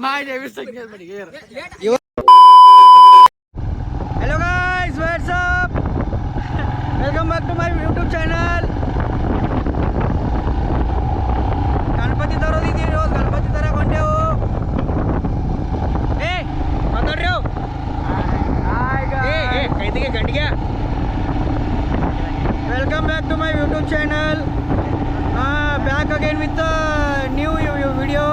Hello guys, what's up? Welcome back to my YouTube channel. Ganpati तरो दीदी रोज गणपति तरह घंटे हो ए बता रहे हो आएगा ए कहते के घट गया welcome back to my YouTube channel back again with the new video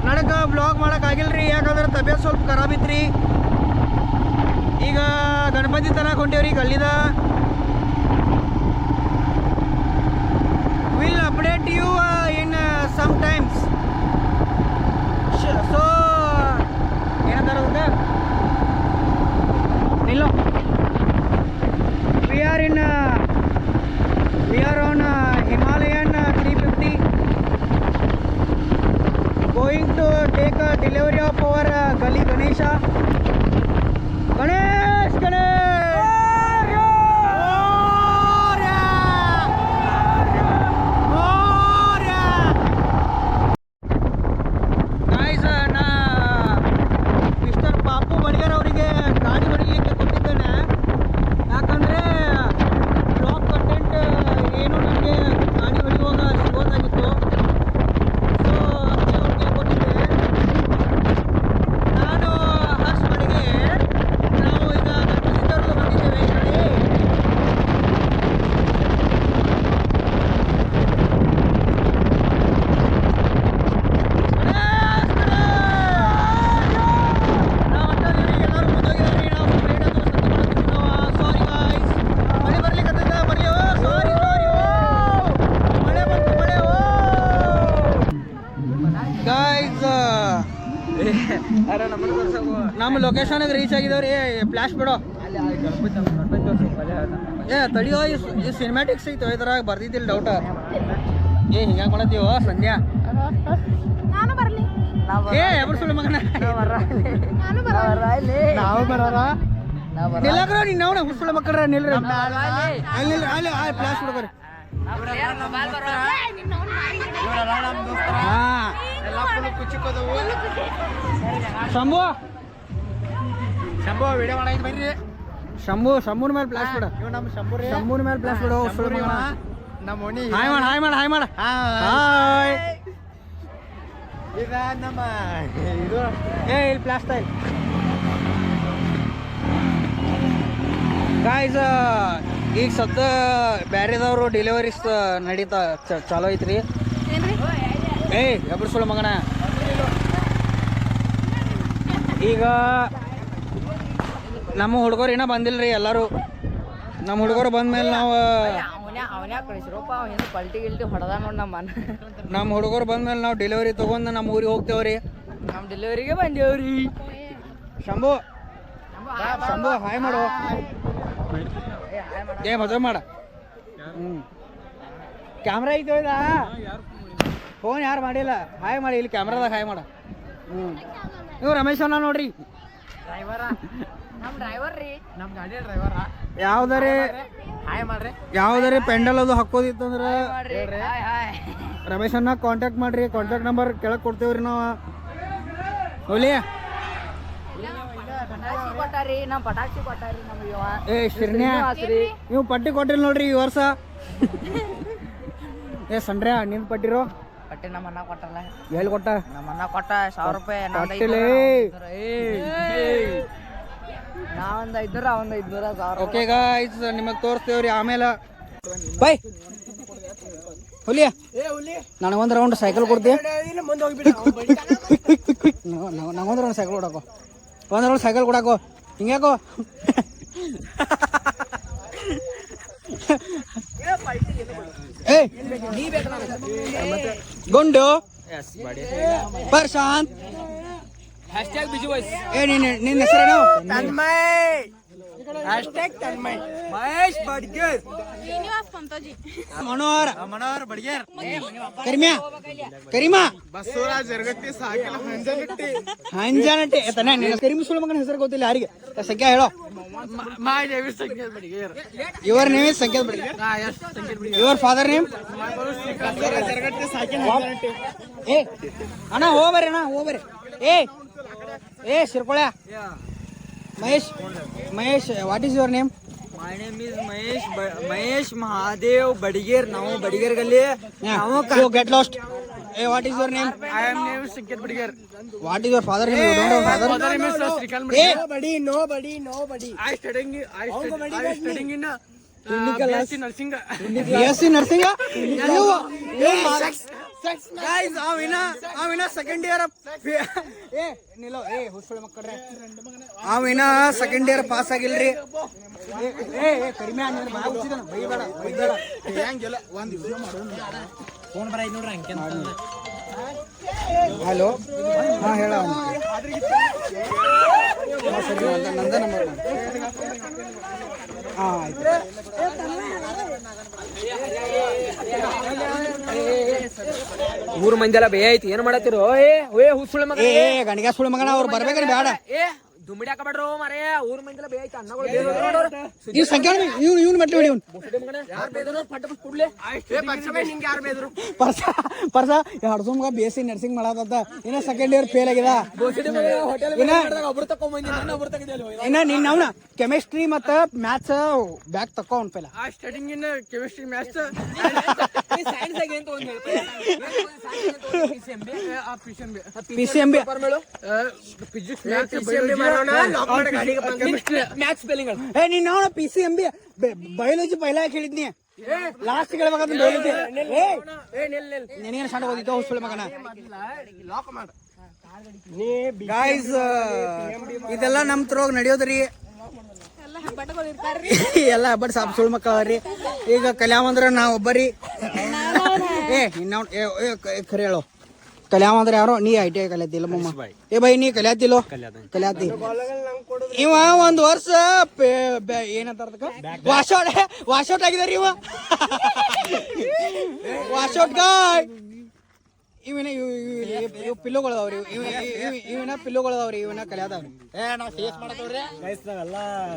ನನಗೆ ಬ್ಲಾಗ್ ಮಾಡೋಕ್ಕಾಗಿಲ್ರಿ ಯಾಕಂದ್ರೆ ತಬಿಯತ್ ಸ್ವಲ್ಪ ಖರಾಬ್ ಇತ್ರಿ ಈಗ ಗಣಪತಿ ತನಕ ಹೊಂಟೇವ್ರಿ ಗಲ್ಲಿದ will update you in sometimes so ಏನಂತಾರ ಅದಕ್ಕೆ ನಿಲ್ಲೋ we are on Himalayan 350 going to take a delivery of our Gali Ganesha. Ganesh! Guys, Mr. Papu Badigar ಅವರಿಗೆ ಗಾಡಿ ಹೊಡಿಲಿಕ್ಕೆ ಕೊಟ್ಟಿದ್ದೇನೆ ಯಾಕಂದ್ರೆ ಬ್ಲಾಗ್ ಕಂಟೆಂಟ್ ಏನು ನನಗೆ ಗಾಡಿ ಹೊಡಿಯುವಾಗ ಸಿಗೋದಾಗಿತ್ತು ಸೊ ಅದಕ್ಕೆ ಅವ್ರಿಗೆ ಕೊಟ್ಟಿದ್ದೆ ನಾನು ಹರ್ಷ್ ಮನೆಗೆ ನಾವು ಈಗ ಗಣಪತಿ ತರಲು ಬಂದಿದ್ದೇವೆ ಈ ಕಡೆ ನಮ್ಮ ಲೊಕೇಶನ್ಗೆ ರೀಚ್ ಆಗಿದಾವ್ರಿ ಫ್ಲಾಶ್ ಬಿಡೋ ಏ ತಡಿಯೋ ಈ ಸಿನಿಮ್ಯಾಟಿಕ್ಸ್ ಐತೋ ಇದ್ರಾಗ ಬರ್ದಿದ್ದಿಲ್ಲ ಡೌಟ ಏ ಹಿಂಗ ಮಾಡತ್ತೀವೋ ಸಂಧ್ಯಾ ಏ ಎಬ್ರು ಸುಳ್ಳು ಮಗನ ನಾವು ಬರೋರ ನಿಲ್ಲಕ್ರ ನೀನು ನಾವು ಹುಸುಳ ಮಕ್ಕಳ ನಿಲ್ರಿ ಅಲ್ಲಿ ಅಲ್ಲಿ ಫ್ಲಾಶ್ ಬಿಡ್ರಿ ಶಂಭು ವಿಡಿಯೋ ಮಾಡಾಯ್ತು ಬರ್ರಿ ಶಂಭುನ ಮೇಲೆ ಫ್ಲಾಶ್ ಬಿಡ ಶಂಭುನ ಮೇಲೆ ಫ್ಲಾಶ್ ಬಿಡು ನಮ್ಮ ಹಾಯ್ ಮಾಡ ಹಾಯ್ ಈಗ ನಮ್ಮ ಇದು ಏ ಇಲ್ಲಿ ಫ್ಲಾಶ್ ಸ್ಟೈಲ್ ಗಾಯ್ಸ್ ಈಗ ಸದ್ದ ಬ್ಯಾರೆದವರು ಡೆಲಿವರೀಸ್ ನಡೀತಾ ಚಾಲೋ ಐತ್ರಿ ಏ ಎಬ್ರು ಸುಳ್ಳು ಮಗನ ಈಗ ನಮ್ಮ ಹುಡುಗರು ಏನೋ ಬಂದಿಲ್ರಿ ಎಲ್ಲರೂ ನಮ್ಮ ಹುಡುಗರು ಬಂದ್ಮೇಲೆ ನಾವು ನಮ್ಮ ಹುಡುಗರು ಬಂದ್ಮೇಲೆ ನಾವು ಡೆಲಿವರಿ ತೊಗೊಂಡು ನಮ್ಮ ಊರಿಗೆ ಹೋಗ್ತೇವ್ರಿ ನಮ್ಮ ಡೆಲಿವರಿಗೆ ಬಂದೇವ್ರಿ ಶಂಭು ಹಾಯ್ ಮಾಡು ಏ ಮದುವೆ ಮಾಡ ಕ್ಯಾಮ್ರಾ ಐತೆ ಇದ ಫೋನ್ ಯಾರು ಮಾಡಿಲ್ಲ ಹಾಯ್ ಮಾಡಿ ಇಲ್ಲಿ ಕ್ಯಾಮ್ರಾದಾಗ ಹಾಯ್ ಮಾಡ ನೀವು ರಮೇಶ್ ಅಣ್ಣ ನೋಡ್ರಿ ಯಾವ್ದಾರೆ ಪೆಂಡಲ್ ಅದು ಹಾಕೋದಿತ್ತಂದ್ರೆ ರಮೇಶ್ ಅಣ್ಣ ಕಾಂಟ್ಯಾಕ್ಟ್ ಮಾಡ್ರಿ ಕಾಂಟ್ಯಾಕ್ಟ್ ನಂಬರ್ ಕೆಳಗೆ ಕೊಡ್ತೇವ್ರಿ ನಾವು ಹೋಲಿ ಏ ಶಿರ್ನ್ಯಾ ನೀವು ಪಟ್ಟಿ ಕೊಟ್ಟಿಲ್ಲ ನೋಡ್ರಿ ಈ ವರ್ಷ ಏ ಸಂಡ್ರ್ಯಾ ನಿನ್ ಪಟ್ಟಿರೋ ಪಟ್ಟಿ ನಮ್ಮ ಅಣ್ಣ ಕೊಟ್ಟಲ್ಲ ಎಲ್ಲಿ ಕೊಟ್ಟ ನಮ್ಮ ಅಣ್ಣ ಕೊಟ್ಟ 1000 ರೂಪಾಯಿ ನಾವೊಂದು 500 ಅವಂದು 500 ಓಕೆ ಗಾಯ್ಸ್ ನಿಮಗೆ ತೋರಿಸ್ತೇವ್ರಿ ಆಮೇಲೆ ಬೈ ಹುಲಿಯ ನನಗೊಂದು ರೌಂಡ್ ಸೈಕಲ್ ಕೊಡ್ತೀಯ ನಂಗೊಂದು ರೌಂಡ್ ಸೈಕಲ್ ಕೊಡಾಕೋ ಒಂದು ರೌಂಡ್ ಸೈಕಲ್ ಕೊಡಾಕೋ ಹಿಂಗ್ಯಾಕೋ ಏ ಗುಂಡು ಪ್ರಶಾಂತ್ #ಬಿಜು ವಾಯ್ಸ್ ಏ ನಿನ್ನ ಹೆಸರೇನು ಮಹೇಶ್ ಬಡ್ಗೇರ್, ಶ್ರೀನಿವಾಸ್ ಪಂತೋಜಿ, ಮನೋಹರ್ ಬಡ್ಗೇರ್, ಕರಿಮಾ ಬಸವರಾಜ್ ಎರಗಟ್ಟಿ ಸಾಕಿಲ ಹಂಜನಟ್ಟಿ ಕರಿಮ ಸುಳ್ಳು ಮಗನ ಹೆಸರು ಗೊತ್ತಿಲ್ಲ ಯಾರಿಗೆ ಸಂಖ್ಯೆ ಹೇಳೋ your name is Sanket Badger your father name ಏ ಅಣ್ಣ ಹೋಗ್ಬರ್ರಿ ಏ ಶಿರ್ಕೊಳ Mahesh what is your name My name is Mahesh Mahadev Badiger. ನಾವು ಬಡಿಗೇರ್ ಗಲ್ಲಿ You get lost. Hey, what is your name? I am name is Sanket Badiger. What is your father name? You don't have father? Father name is Srikal Hey, Nobody. I studying in BSc nursing. BSc nursing? Guys, ಅವಿನ second year ಅವಿನ second year pass ಆಗಿಲ್ರಿ ಕಡಿಮೆ hello ಹಾ ಹೇಳ ನಂದ number ಹಾ ಆಯ್ತು ಊರ್ ಮಂದಿ ಎಲ್ಲ ಬೇ ಐತಿ ಏನ್ ಮಾಡತ್ತಿರೋ ಹುಸುಳ ಮಗ ಗಣಿಗ ಸುಳ್ಳು ಮಗನ ಅವ್ರು ಬರ್ಬೇಕ್ರಿ ಬೇಡ ದುಮ್ಮಿಡಿ ಹಾಕಬೇಡ್ರೋ ಮರೇ ಊರ್ ಮಂದಿ ಎಲ್ಲ ಬೇ ಐತಿ ಅನ್ನಗಳು ಈ ಸಂಖ್ಯೆ ಇವ್ನು ಮಟ್ಟ ನೋಡಿ ಪರ್ಸ ಎರಡು ಸುಮ್ಗ BSc ನರ್ಸಿಂಗ್ ಮಾಡತ್ತ ಇನ್ನ ಸೆಕೆಂಡ್ ಇಯರ್ ಫೇಲ್ ಆಗ್ಯದ ಇನ್ನ ನಿನ್ನ ಅವನ ಕೆಮಿಸ್ಟ್ರಿ ಮತ್ತ ಮ್ಯಾಥ್ಸ್ ಬ್ಯಾಗ್ ತಕೋ ಅವ್ನ ಪೈಲ I studying in chemistry, maths. PCMB Physics, maths spelling ಏ ನಿನ್ನ ಅವನ PCMB ಬಯಾಲಜಿ ಪೈಲ ಹೇಳಿದ್ನಿ ಲಾಸ್ಟ್ ಹೇಳ್ಬೇಕಂತ ಬಯಾಲಜಿ ನಿನಗೇನು ಸಣ್ಣ ಓದಿತ್ತು ಹೊಸ್ಬಿಳ ಮಗನ ಗಾಯ್ಸ್ ಇದೆಲ್ಲ ನಮ್ ತ್ರೋಗ್ ನಡೆಯೋದ್ರಿ ಎಲ್ಲ ಹಬ್ಬ ಸಾಪ್ ಸುಳ್ಳು ಮಕ್ಕಳ್ರಿ ಈಗ ಕಲ್ಯಾವಂದ್ರ ನಾವ್ ಒಬ್ಬರಿ ಖರೆ ಹೇಳೋ ಕಲ್ಯಾವಂದ್ರ ಯಾರೋ ನೀ ITI ಕಲಿಯತಿಲ್ಲ ಮಮ್ಮ ಏ ಬೈ ನೀ ಕಲಿಯತಿಲ್ಲೋ ಕಲಿಯತಿ ಇವ ಒಂದ್ ವರ್ಷ ಏನಂತಾರ ವಾಶೌಟ್ ಆಗಿದಾರಿ ಇವ ವಾಶೌಟ್ ಗಾಯ್ ಇವನ ಪಿಲ್ಲುಗಳದವ್ರಿ ಇವನ ಪಿಲ್ಲುಗಳದವ್ರಿ ಇವನ ಕಲಿಯಾದವ್ರಿ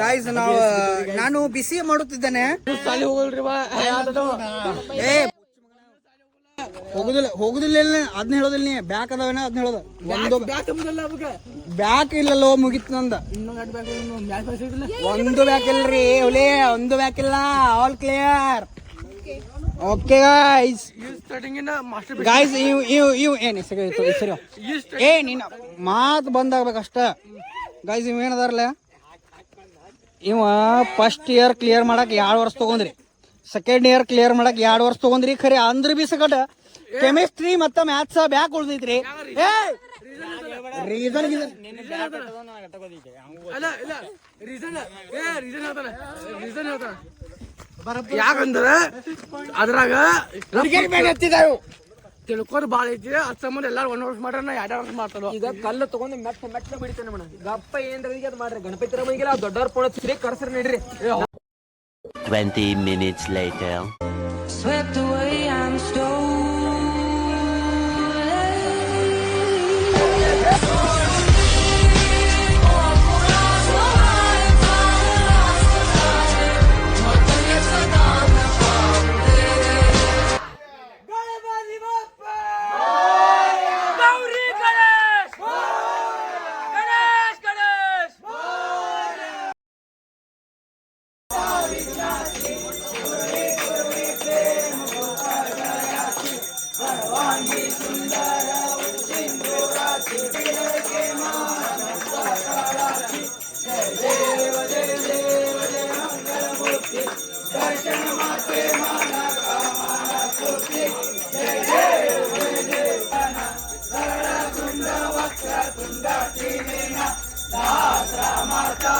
ಗಾಯ್ಸ್ ನಾನು BCA ಮಾಡುತ್ತಿದ್ದೇನೆ ಹೋಗುದಿಲ್ಲ ಅದನ್ನ ಹೇಳೋದಿಲ್ಲ ನೀ ಬ್ಯಾಕ್ ಅದಾವೇನ ಅದನ್ನ ಹೇಳೋದು ಒಂದು ಬ್ಯಾಕ್ ಇಲ್ಲಲ್ಲೋ ಮುಗಿತ್ ನಂದ ಒಂದು ಬ್ಯಾಕ್ ಇಲ್ರಿ ಒಲೆ ಒಂದು ಬ್ಯಾಕ್ ಇಲ್ಲ ಆಲ್ ಕ್ಲಿಯರ್ ಓಕೆ ಗಾಯ್ಸ್ ಇವ್ ಏನ್ ಸರಿ ಏ ನೀನ್ ಮಾತು ಬಂದಾಗ್ಬೇಕಷ್ಟ ಗಾಯ್ಸ್ ಇವ್ ಏನದಾರಲ್ಲ ಇವ ಫಸ್ಟ್ ಇಯರ್ ಕ್ಲಿಯರ್ ಮಾಡಕ್ 2 ವರ್ಷ ತಗೊಂಡ್ರಿ ಸೆಕೆಂಡ್ ಇಯರ್ ಕ್ಲಿಯರ್ ಮಾಡಕ್ 2 ವರ್ಷ ತಗೊಂಡ್ರಿ ಖರೆ ಅಂದ್ರ ಬಿ ಸಕಟ ಕೆಮಿಸ್ಟ್ರಿ ಮತ್ತ ಮ್ಯಾಥ್ಸ್ ಬ್ಯಾಕ್ ಉಳ್ದೈತ್ರಿ ರೀಸನ್ ಯಾಕಂದ್ರ ಅದ್ರಾಗ ತಿಳ್ಕೋದ್ ಬಾಳ ಐತಿ ಅದ್ ಸಂಬಂಧ ಎಲ್ಲಾರು 1 ವರ್ಷ ಮಾಡ್ರ 2 ವರ್ಷ ಮಾಡ್ತಾರ ಈಗ ಕಲ್ಲು ತಗೊಂಡು ಮೆಟ್ಟ ಬಿಡ್ತೇನೆ ಮೇಡಮ್ ಗಪ್ಪ ಏನ್ರ ಅದ್ ಮಾಡ್ರಿ ಗಣಪತಿ ರಮಂಗಿಲ್ಲ ದೊಡ್ಡವ್ರ ಪೋಣ ಕರ್ಸ್ರಿ ನಡ್ರಿ 20 minutes later. Swept away, I'm stolen. ಸಹಸ್ರ ಮಾತಾ